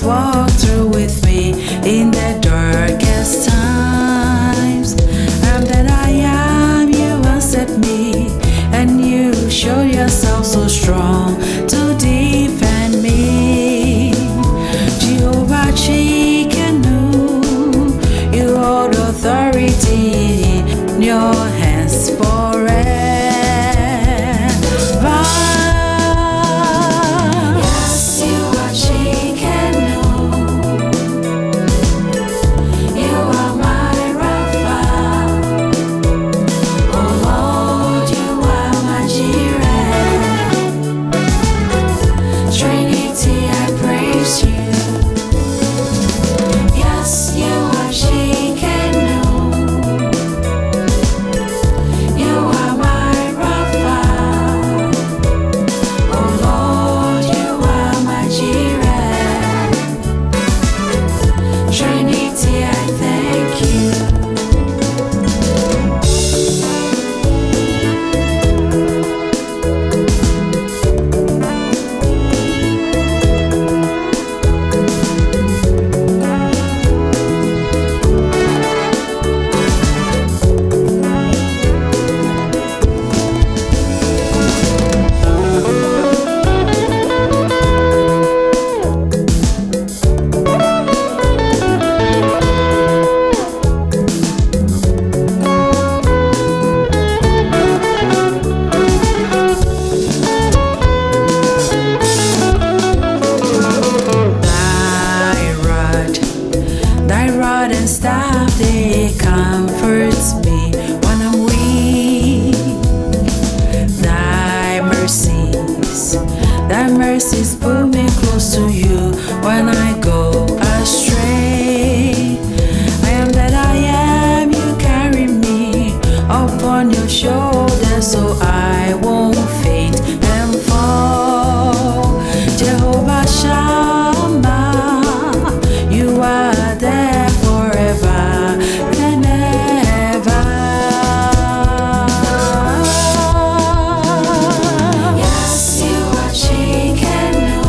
always walk through with me in the darkest times. I'm that I am, you answered me, and you show yourself so strong to defend me. Jehovah Chikenu, you hold authority in your hands forever. Yes, you are Chikenu. You are my Rapha. Oh Lord, you are my Jireh. Trinity, I praise you. Yes, you are Chikenu. You are my Rapha. Oh Lord, you are my Jireh. Trinity, I thank you. Thy rod and staff, they comfort me when I'm weak. Thy mercies pull me close to you when I go astray. I am that I am, you carry me upon your shoulders, so I won't faint and fall. Jehovah Shammah, you are there forever and ever. Yes, you are Chikenu.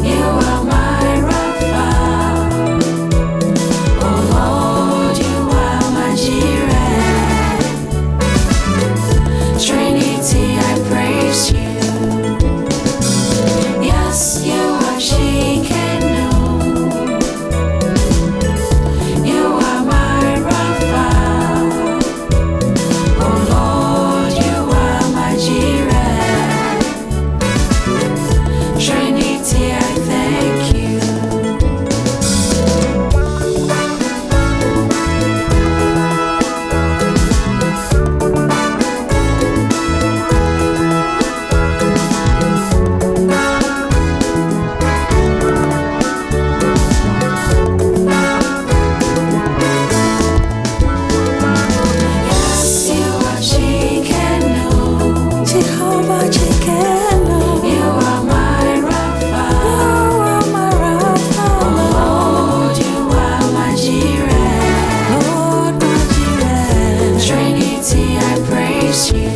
You are my Rapha. Oh Lord, you are my Jireh. Trinity, I praise you. Yes, you are Chikenu. You are my Rapha. Oh Lord, you are my Jireh. Trinity, I thank you. Yes, you are Chikenu. Jehovah Chikenu, You are my Rapha. you are my Rapha. Lord, you are my Jireh. Lord, my Jireh. Trinity, I praise you.